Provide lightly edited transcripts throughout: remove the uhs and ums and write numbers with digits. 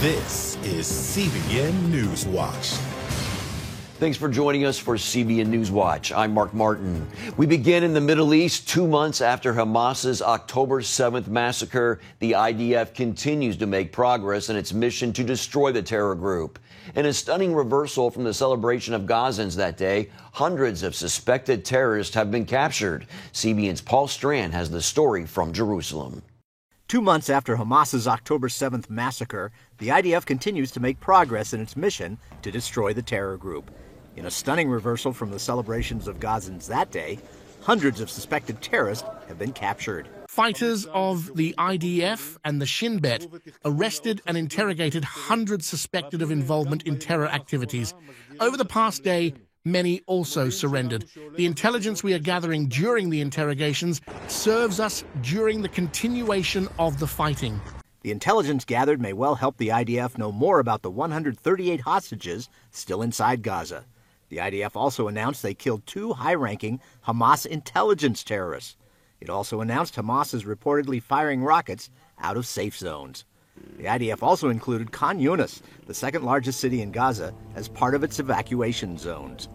This is CBN NewsWatch. Thanks for joining us for CBN NewsWatch. I'm Mark Martin. We begin in the Middle East 2 months after Hamas's October 7th massacre. The IDF continues to make progress in its mission to destroy the terror group. In a stunning reversal from the celebration of Gazans that day, hundreds of suspected terrorists have been captured. CBN's Paul Strand has the story from Jerusalem. 2 months after Hamas's October 7th massacre, the IDF continues to make progress in its mission to destroy the terror group. In a stunning reversal from the celebrations of Gazans that day, hundreds of suspected terrorists have been captured. Fighters of the IDF and the Shin Bet arrested and interrogated hundreds suspected of involvement in terror activities. Over the past day, many also surrendered. The intelligence we are gathering during the interrogations serves us during the continuation of the fighting. The intelligence gathered may well help the IDF know more about the 138 hostages still inside Gaza. The IDF also announced they killed 2 high-ranking Hamas intelligence terrorists. It also announced Hamas is reportedly firing rockets out of safe zones. The IDF also included Khan Yunis, the second largest city in Gaza, as part of its evacuation zones.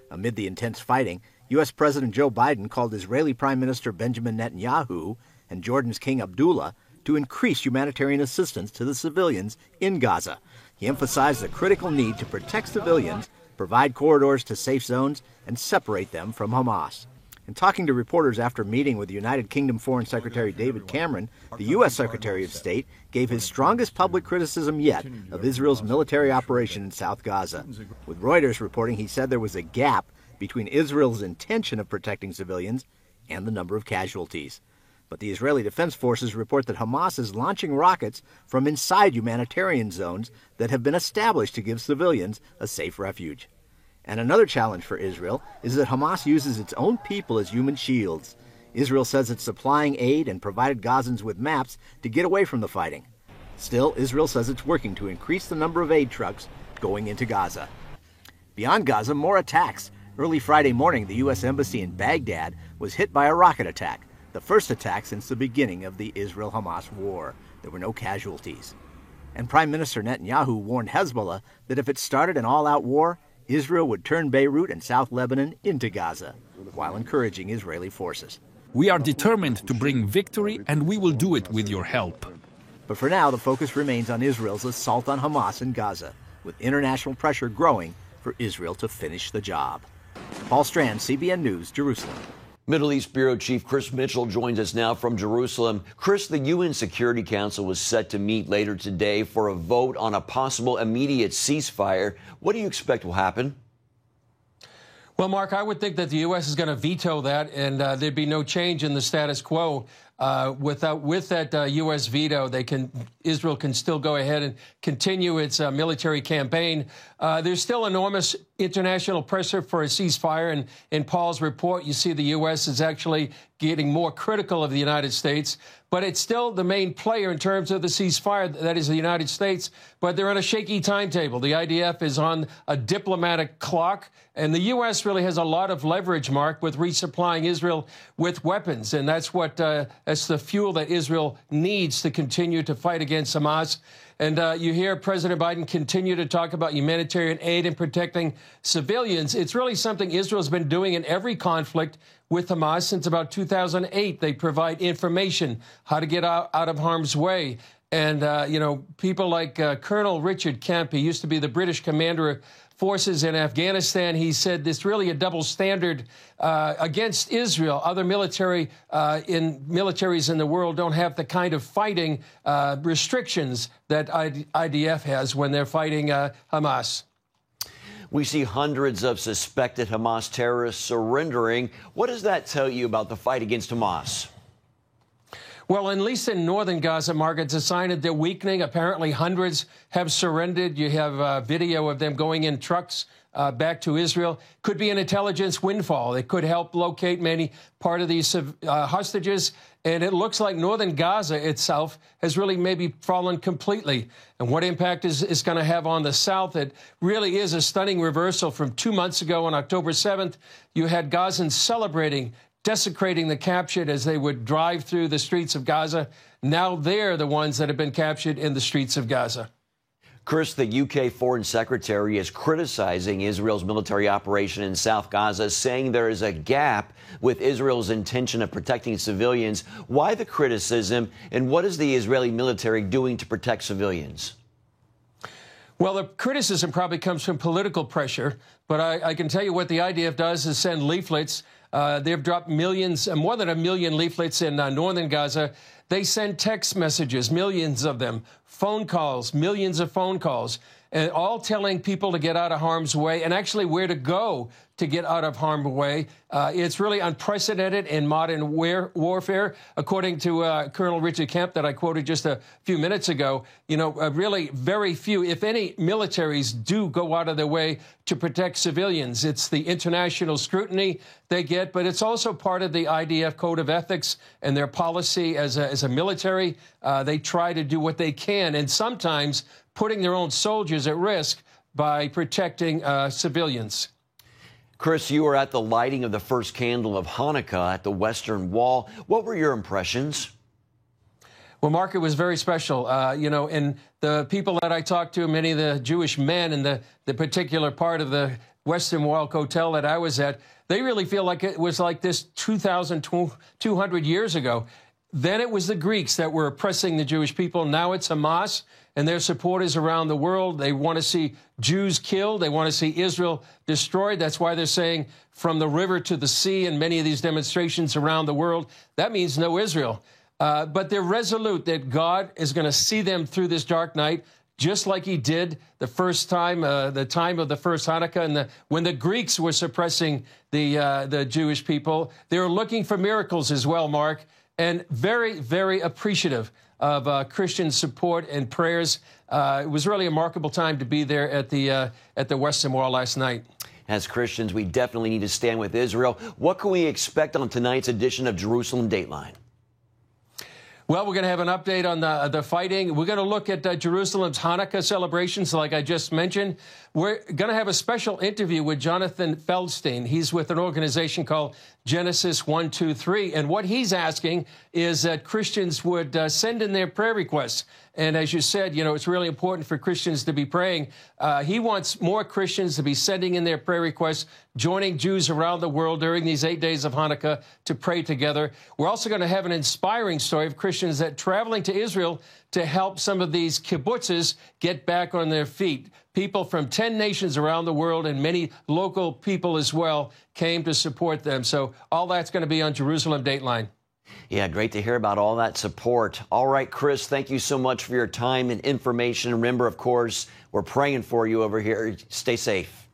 Amid the intense fighting, U.S. President Joe Biden called Israeli Prime Minister Benjamin Netanyahu and Jordan's King Abdullah to increase humanitarian assistance to the civilians in Gaza. He emphasized the critical need to protect civilians, provide corridors to safe zones, and separate them from Hamas. In talking to reporters after meeting with United Kingdom Foreign Secretary David Cameron, the U.S. Secretary of State gave his strongest public criticism yet of Israel's military operation in South Gaza. With Reuters reporting, he said there was a gap between Israel's intention of protecting civilians and the number of casualties. But the Israeli Defense Forces report that Hamas is launching rockets from inside humanitarian zones that have been established to give civilians a safe refuge. And another challenge for Israel is that Hamas uses its own people as human shields. Israel says it's supplying aid and provided Gazans with maps to get away from the fighting. Still, Israel says it's working to increase the number of aid trucks going into Gaza. Beyond Gaza, more attacks. Early Friday morning, the U.S. Embassy in Baghdad was hit by a rocket attack, the first attack since the beginning of the Israel-Hamas war. There were no casualties. And Prime Minister Netanyahu warned Hezbollah that if it started an all-out war, Israel would turn Beirut and South Lebanon into Gaza, while encouraging Israeli forces. We are determined to bring victory, and we will do it with your help. But for now, the focus remains on Israel's assault on Hamas in Gaza, with international pressure growing for Israel to finish the job. Paul Strand, CBN News, Jerusalem. Middle East Bureau Chief Chris Mitchell joins us now from Jerusalem. Chris, the UN Security Council was set to meet later today for a vote on a possible immediate ceasefire. What do you expect will happen? Well, Mark, I would think that the U.S. is going to veto that, and there'd be no change in the status quo. With that U.S. veto, Israel can still go ahead and continue its military campaign. There's still enormous international pressure for a ceasefire, and in Paul's report, you see the U.S. is actually getting more critical of the United States, but it's still the main player in terms of the ceasefire, that is the United States, but they're on a shaky timetable. The IDF is on a diplomatic clock, and the U.S. really has a lot of leverage, Mark, with resupplying Israel with weapons, and that's the fuel that Israel needs to continue to fight against Hamas. And you hear President Biden continue to talk about humanitarian aid and protecting civilians. It's really something Israel's been doing in every conflict with Hamas since about 2008. They provide information, how to get out of harm's way. And, people like Colonel Richard Kemp, he used to be the British commander of forces in Afghanistan. He said there's really a double standard against Israel. Other militaries in the world don't have the kind of fighting restrictions that IDF has when they're fighting Hamas. We see hundreds of suspected Hamas terrorists surrendering. What does that tell you about the fight against Hamas? Well, at least in northern Gaza, Mark, it's a sign that they're weakening. Apparently, hundreds have surrendered. You have video of them going in trucks back to Israel. Could be an intelligence windfall. It could help locate many part of these hostages. And it looks like northern Gaza itself has really maybe fallen completely. And what impact is going to have on the south? It really is a stunning reversal from 2 months ago on October 7th. You had Gazans celebrating, desecrating the captured as they would drive through the streets of Gaza. Now they're the ones that have been captured in the streets of Gaza. Chris, the UK Foreign Secretary is criticizing Israel's military operation in South Gaza, saying there is a gap with Israel's intention of protecting civilians. Why the criticism, and what is the Israeli military doing to protect civilians? Well, the criticism probably comes from political pressure, but I can tell you what the IDF does is send leaflets. They've dropped millions, more than 1 million leaflets in northern Gaza. They send text messages, millions of them, phone calls, millions of phone calls, and all telling people to get out of harm's way and actually where to go to get out of harm's way. It's really unprecedented in modern warfare. According to Colonel Richard Kemp that I quoted just a few minutes ago, really very few, if any, militaries do go out of their way to protect civilians. It's the international scrutiny they get, but it's also part of the IDF code of ethics and their policy as a military. They try to do what they can, and sometimes putting their own soldiers at risk by protecting civilians. Chris, you were at the lighting of the first candle of Hanukkah at the Western Wall. What were your impressions? Well, Mark, it was very special. And the people that I talked to, many of the Jewish men in the particular part of the Western Wall hotel that I was at, they really feel like it was like this 2,200 years ago. Then it was the Greeks that were oppressing the Jewish people. Now it's Hamas and their supporters around the world. They want to see Jews killed. They want to see Israel destroyed. That's why they're saying from the river to the sea in many of these demonstrations around the world. That means no Israel. But they're resolute that God is going to see them through this dark night, just like he did the first time, the time of the first Hanukkah, and when the Greeks were suppressing the Jewish people. They were looking for miracles as well, Mark, and very, very appreciative of Christian support and prayers. It was really a remarkable time to be there at the Western Wall last night. As Christians, we definitely need to stand with Israel. What can we expect on tonight's edition of Jerusalem Dateline? Well, we're going to have an update on the fighting. We're going to look at Jerusalem's Hanukkah celebrations, like I just mentioned. We're going to have a special interview with Jonathan Feldstein. He's with an organization called Genesis 123. And what he's asking is that Christians would send in their prayer requests. And as you said, it's really important for Christians to be praying. He wants more Christians to be sending in their prayer requests, joining Jews around the world during these 8 days of Hanukkah to pray together. We're also going to have an inspiring story of Christians that traveling to Israel to help some of these kibbutzes get back on their feet. People from 10 nations around the world and many local people as well came to support them. So all that's going to be on Jerusalem Dateline. Yeah, great to hear about all that support. All right, Chris, thank you so much for your time and information. Remember, of course, we're praying for you over here. Stay safe.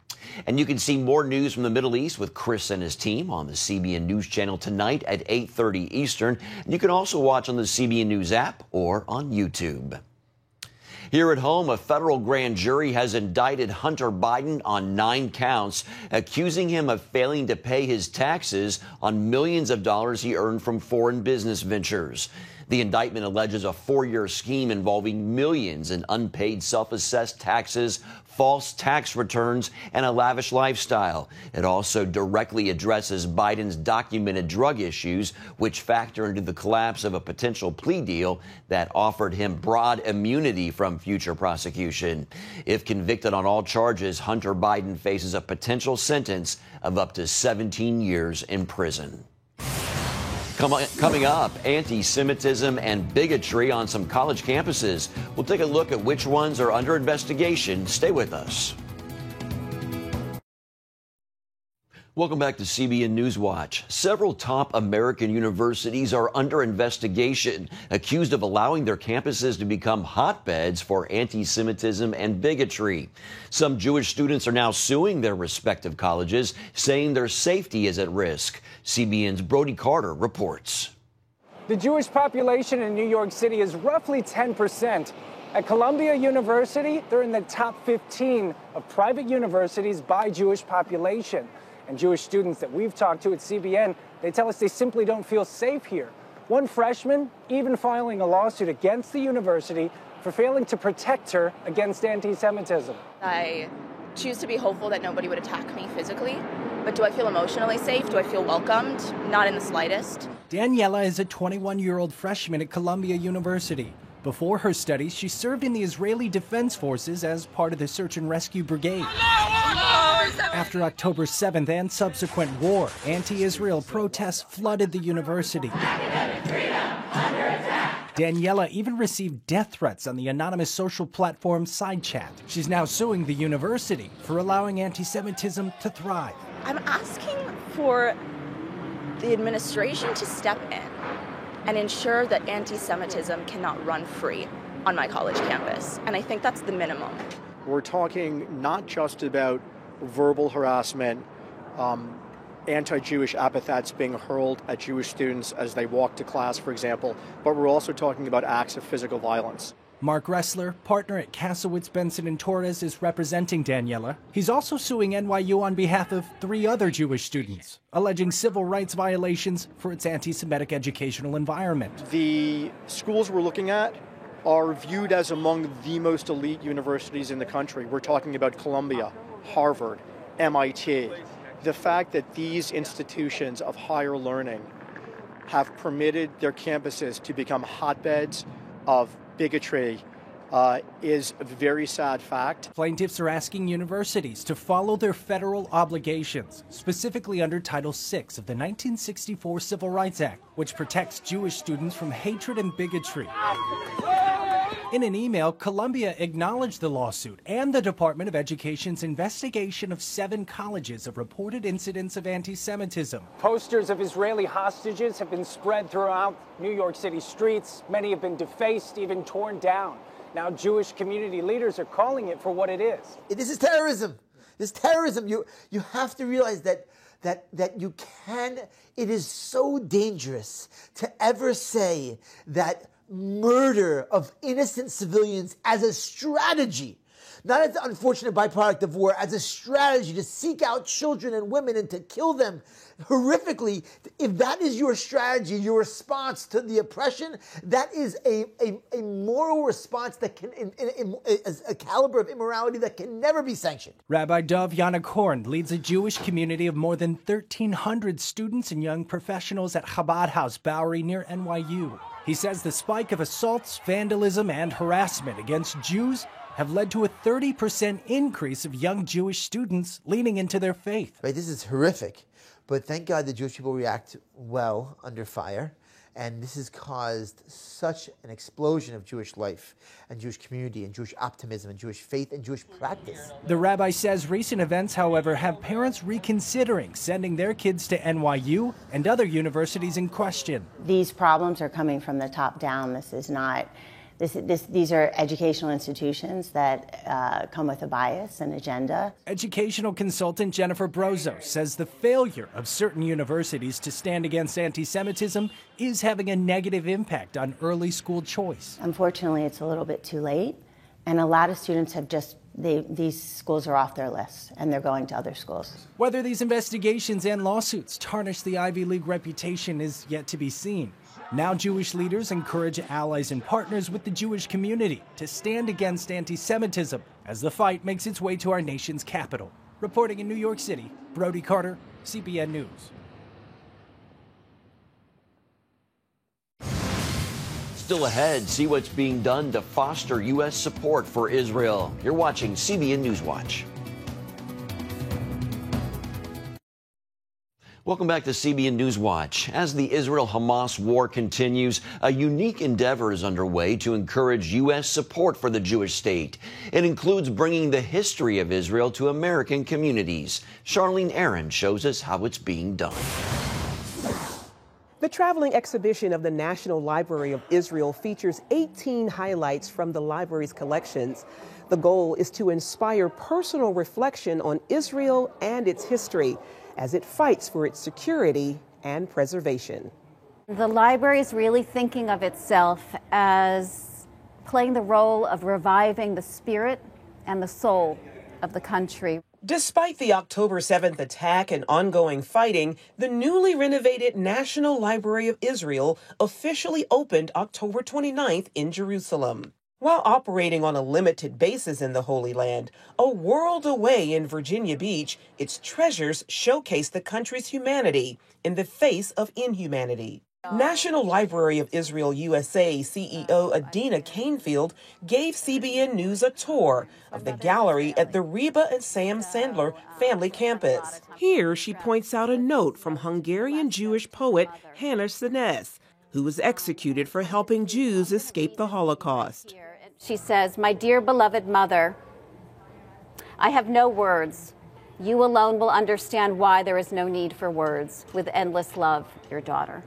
And you can see more news from the Middle East with Chris and his team on the CBN News Channel tonight at 8:30 Eastern. And you can also watch on the CBN News app or on YouTube. Here at home, a federal grand jury has indicted Hunter Biden on 9 counts, accusing him of failing to pay his taxes on millions of dollars he earned from foreign business ventures. The indictment alleges a 4-year scheme involving millions in unpaid self-assessed taxes, false tax returns, and a lavish lifestyle. It also directly addresses Biden's documented drug issues, which factor into the collapse of a potential plea deal that offered him broad immunity from future prosecution. If convicted on all charges, Hunter Biden faces a potential sentence of up to 17 years in prison. Coming up, anti-Semitism and bigotry on some college campuses. We'll take a look at which ones are under investigation. Stay with us. Welcome back to CBN News Watch. Several top American universities are under investigation, accused of allowing their campuses to become hotbeds for anti-Semitism and bigotry. Some Jewish students are now suing their respective colleges, saying their safety is at risk. CBN's Brody Carter reports. The Jewish population in New York City is roughly 10%. At Columbia University, they're in the top 15 of private universities by Jewish population. And Jewish students that we've talked to at CBN, they tell us they simply don't feel safe here. One freshman even filing a lawsuit against the university for failing to protect her against anti-Semitism. I choose to be hopeful that nobody would attack me physically, but do I feel emotionally safe? Do I feel welcomed? Not in the slightest. Daniela is a 21-year-old freshman at Columbia University. Before her studies, she served in the Israeli Defense Forces as part of the Search and Rescue Brigade. After October 7th and subsequent war, anti-Israel protests flooded the university. Daniela even received death threats on the anonymous social platform SideChat. She's now suing the university for allowing anti-Semitism to thrive. I'm asking for the administration to step in and ensure that anti-Semitism cannot run free on my college campus. And I think that's the minimum. We're talking not just about verbal harassment, anti-Jewish epithets being hurled at Jewish students as they walk to class, for example, but we're also talking about acts of physical violence. Mark Ressler, partner at Kasowitz, Benson & Torres, is representing Daniela. He's also suing NYU on behalf of 3 other Jewish students, alleging civil rights violations for its anti-Semitic educational environment. The schools we're looking at are viewed as among the most elite universities in the country. We're talking about Columbia, Harvard, MIT. The fact that these institutions of higher learning have permitted their campuses to become hotbeds of bigotry is a very sad fact. Plaintiffs are asking universities to follow their federal obligations, specifically under Title VI of the 1964 Civil Rights Act, which protects Jewish students from hatred and bigotry. In an email, Columbia acknowledged the lawsuit and the Department of Education's investigation of 7 colleges of reported incidents of anti-Semitism. Posters of Israeli hostages have been spread throughout New York City streets. Many have been defaced, even torn down. Now Jewish community leaders are calling it for what it is. This is terrorism. This terrorism. You have to realize that you can. It is so dangerous to ever say that murder of innocent civilians as a strategy, not as an unfortunate byproduct of war, as a strategy to seek out children and women and to kill them horrifically. If that is your strategy, your response to the oppression, that is a moral response that can, a caliber of immorality that can never be sanctioned. Rabbi Dov Yanakorn leads a Jewish community of more than 1,300 students and young professionals at Chabad House Bowery near NYU. He says the spike of assaults, vandalism, and harassment against Jews have led to a 30% increase of young Jewish students leaning into their faith. Right, this is horrific, but thank God the Jewish people react well under fire, and this has caused such an explosion of Jewish life and Jewish community and Jewish optimism and Jewish faith and Jewish practice. The rabbi says recent events, however, have parents reconsidering sending their kids to NYU and other universities in question. These problems are coming from the top down. This is not... These are educational institutions that come with a bias and agenda. Educational consultant Jennifer Brozo says the failure of certain universities to stand against anti-Semitism is having a negative impact on early school choice. Unfortunately, it's a little bit too late, and a lot of students have these schools are off their list, and they're going to other schools. Whether these investigations and lawsuits tarnish the Ivy League reputation is yet to be seen. Now Jewish leaders encourage allies and partners with the Jewish community to stand against anti-Semitism as the fight makes its way to our nation's capital. Reporting in New York City, Brody Carter, CBN News. Still ahead, see what's being done to foster U.S. support for Israel. You're watching CBN News Watch. Welcome back to CBN News Watch. As the Israel-Hamas war continues, a unique endeavor is underway to encourage U.S. support for the Jewish state. It includes bringing the history of Israel to American communities. Charlene Aaron shows us how it's being done. The traveling exhibition of the National Library of Israel features 18 highlights from the library's collections. The goal is to inspire personal reflection on Israel and its history as it fights for its security and preservation. The library is really thinking of itself as playing the role of reviving the spirit and the soul of the country. Despite the October 7th attack and ongoing fighting, the newly renovated National Library of Israel officially opened October 29th in Jerusalem. While operating on a limited basis in the Holy Land, a world away in Virginia Beach, its treasures showcase the country's humanity in the face of inhumanity. National Library of Israel USA CEO Adina Canfield gave CBN News a tour of the gallery at the Reba and Sam Sandler family campus. Here she points out a note from Hungarian Jewish poet HAMAS'S, who was executed for helping Jews escape the Holocaust. She says, "My dear beloved mother, I have no words. You alone will understand why there is no need for words. With endless love, your daughter."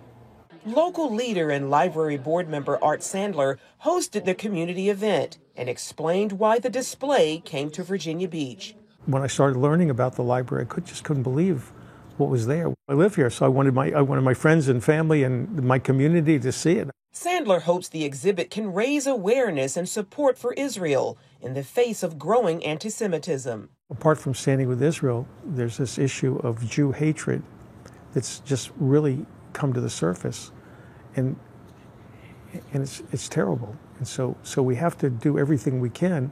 Local leader and library board member Art Sandler hosted the community event and explained why the display came to Virginia Beach. When I started learning about the library, I just couldn't believe what was there. I live here, so I wanted my friends and family and my community to see it. Sandler hopes the exhibit can raise awareness and support for Israel in the face of growing anti-Semitism. Apart from standing with Israel, there's this issue of Jew hatred that's just really come to the surface, and it's terrible. And so we have to do everything we can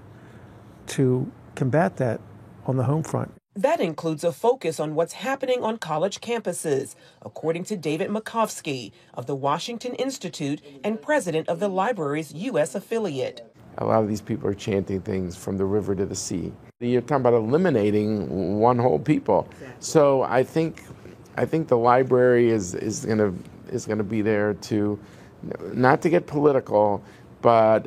to combat that on the home front. That includes a focus on what's happening on college campuses, according to David Makovsky of the Washington Institute and president of the library's U.S. affiliate. A lot of these people are chanting things from the river to the sea. You're talking about eliminating one whole people. So I think the library is going to be there to, not to get political, but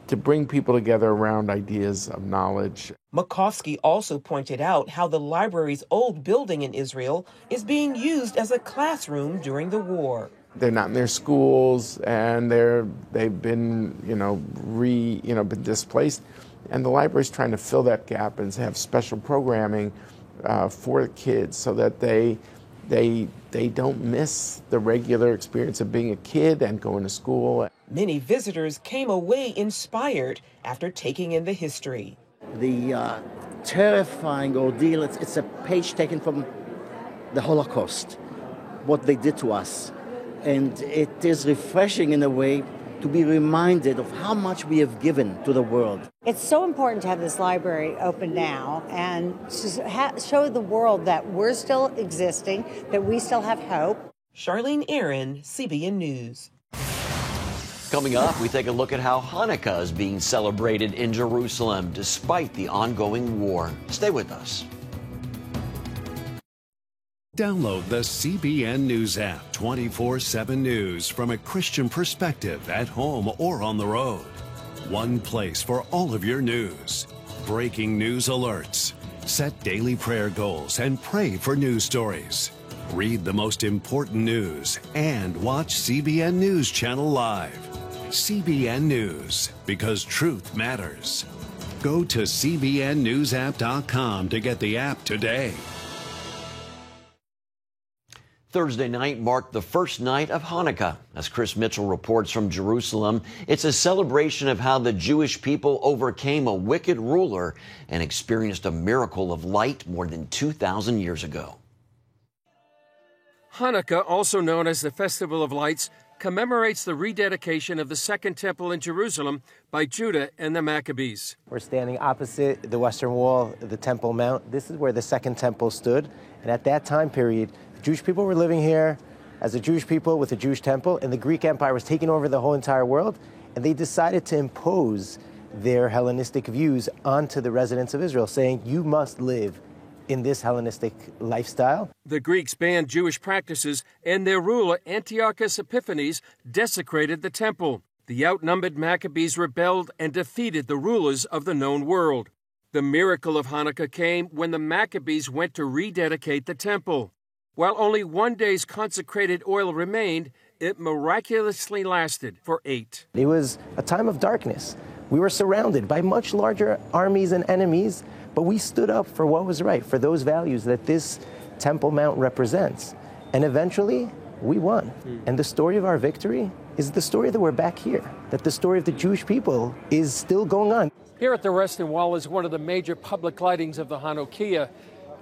to bring people together around ideas of knowledge. Makovsky also pointed out how the library's old building in Israel is being used as a classroom during the war. They're not in their schools, and they've been been displaced, and the library's trying to fill that gap and have special programming for the kids so that they don't miss the regular experience of being a kid and going to school. Many visitors came away inspired after taking in the history. The terrifying ordeal, it's a page taken from the Holocaust, what they did to us. And it is refreshing in a way to be reminded of how much we have given to the world. It's so important to have this library open now and to show the world that we're still existing, that we still have hope. Charlene Aaron, CBN News. Coming up, we take a look at how Hanukkah is being celebrated in Jerusalem despite the ongoing war. Stay with us. Download the CBN News app, 24/7 news from a Christian perspective at home or on the road. One place for all of your news. Breaking news alerts. Set daily prayer goals and pray for news stories. Read the most important news and watch CBN News Channel live. CBN News, because truth matters. Go to cbnnewsapp.com to get the app today. Thursday night marked the first night of Hanukkah. As Chris Mitchell reports from Jerusalem, it's a celebration of how the Jewish people overcame a wicked ruler and experienced a miracle of light more than 2,000 years ago. Hanukkah, also known as the Festival of Lights, commemorates the rededication of the Second Temple in Jerusalem by Judah and the Maccabees. We're standing opposite the Western Wall, the Temple Mount. This is where the Second Temple stood. And at that time period, Jewish people were living here as a Jewish people with a Jewish temple, and the Greek Empire was taking over the whole entire world, and they decided to impose their Hellenistic views onto the residents of Israel, saying, you must live in this Hellenistic lifestyle. The Greeks banned Jewish practices, and their ruler, Antiochus Epiphanes, desecrated the temple. The outnumbered Maccabees rebelled and defeated the rulers of the known world. The miracle of Hanukkah came when the Maccabees went to rededicate the temple. While only one day's consecrated oil remained, it miraculously lasted for 8. It was a time of darkness. We were surrounded by much larger armies and enemies, but we stood up for what was right, for those values that this Temple Mount represents. And eventually, we won. And the story of our victory is the story that we're back here, that the story of the Jewish people is still going on. Here at the Western Wall is one of the major public lightings of the Hanukkah.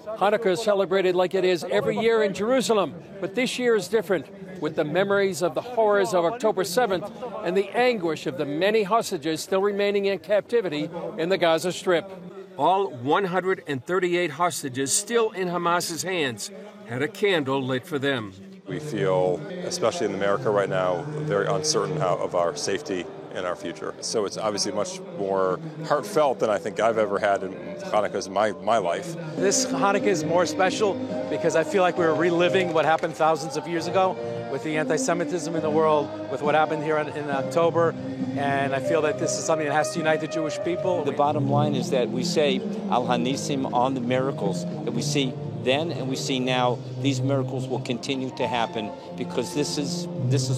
Hanukkah is celebrated like it is every year in Jerusalem, but this year is different, with the memories of the horrors of October 7th and the anguish of the many hostages still remaining in captivity in the Gaza Strip. All 138 hostages still in Hamas's hands had a candle lit for them. We feel, especially in America right now, very uncertain of our safety and our future. So it's obviously much more heartfelt than I think I've ever had in Hanukkahs in my life. This Hanukkah is more special because I feel like we're reliving what happened thousands of years ago with the anti-Semitism in the world, with what happened here in October. And I feel that this is something that has to unite the Jewish people. The bottom line is that we say Al Hanisim on the miracles that we see then and we see now. These miracles will continue to happen because this is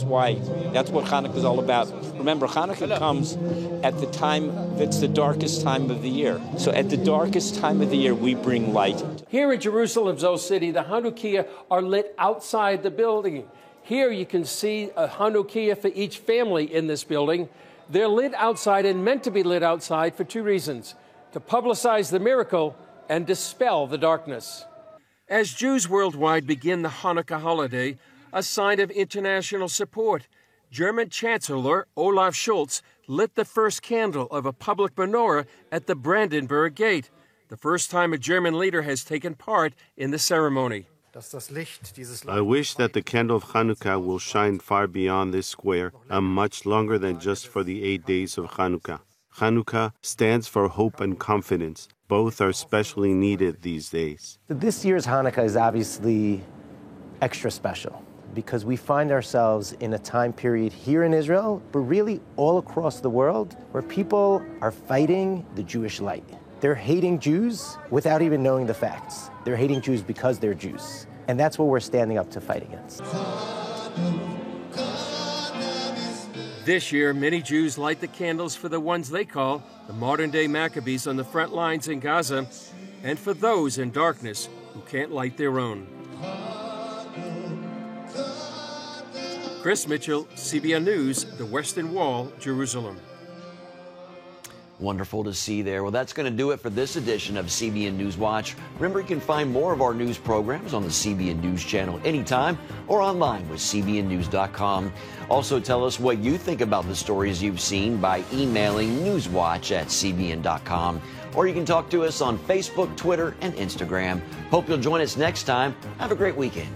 why. That's what Hanukkah is all about. Remember, Hanukkah comes at the time that's the darkest time of the year. So at the darkest time of the year, we bring light. Here in Jerusalem's Old City, the Hanukkah are lit outside the building. Here you can see a Hanukkah for each family in this building. They're lit outside and meant to be lit outside for two reasons: to publicize the miracle and dispel the darkness. As Jews worldwide begin the Hanukkah holiday, a sign of international support, German Chancellor Olaf Scholz lit the first candle of a public menorah at the Brandenburg Gate, the first time a German leader has taken part in the ceremony. I wish that the candle of Hanukkah will shine far beyond this square and much longer than just for the 8 days of Hanukkah. Hanukkah stands for hope and confidence. Both are especially needed these days. This year's Hanukkah is obviously extra special because we find ourselves in a time period here in Israel, but really all across the world, where people are fighting the Jewish light. They're hating Jews without even knowing the facts. They're hating Jews because they're Jews. And that's what we're standing up to fight against. This year, many Jews light the candles for the ones they call the modern-day Maccabees on the front lines in Gaza, and for those in darkness who can't light their own. Chris Mitchell, CBN News, the Western Wall, Jerusalem. Wonderful to see there. Well, that's going to do it for this edition of CBN News Watch. Remember, you can find more of our news programs on the CBN News Channel anytime or online with cbnnews.com. Also, tell us what you think about the stories you've seen by emailing newswatch@cbn.com. Or you can talk to us on Facebook, Twitter, and Instagram. Hope you'll join us next time. Have a great weekend.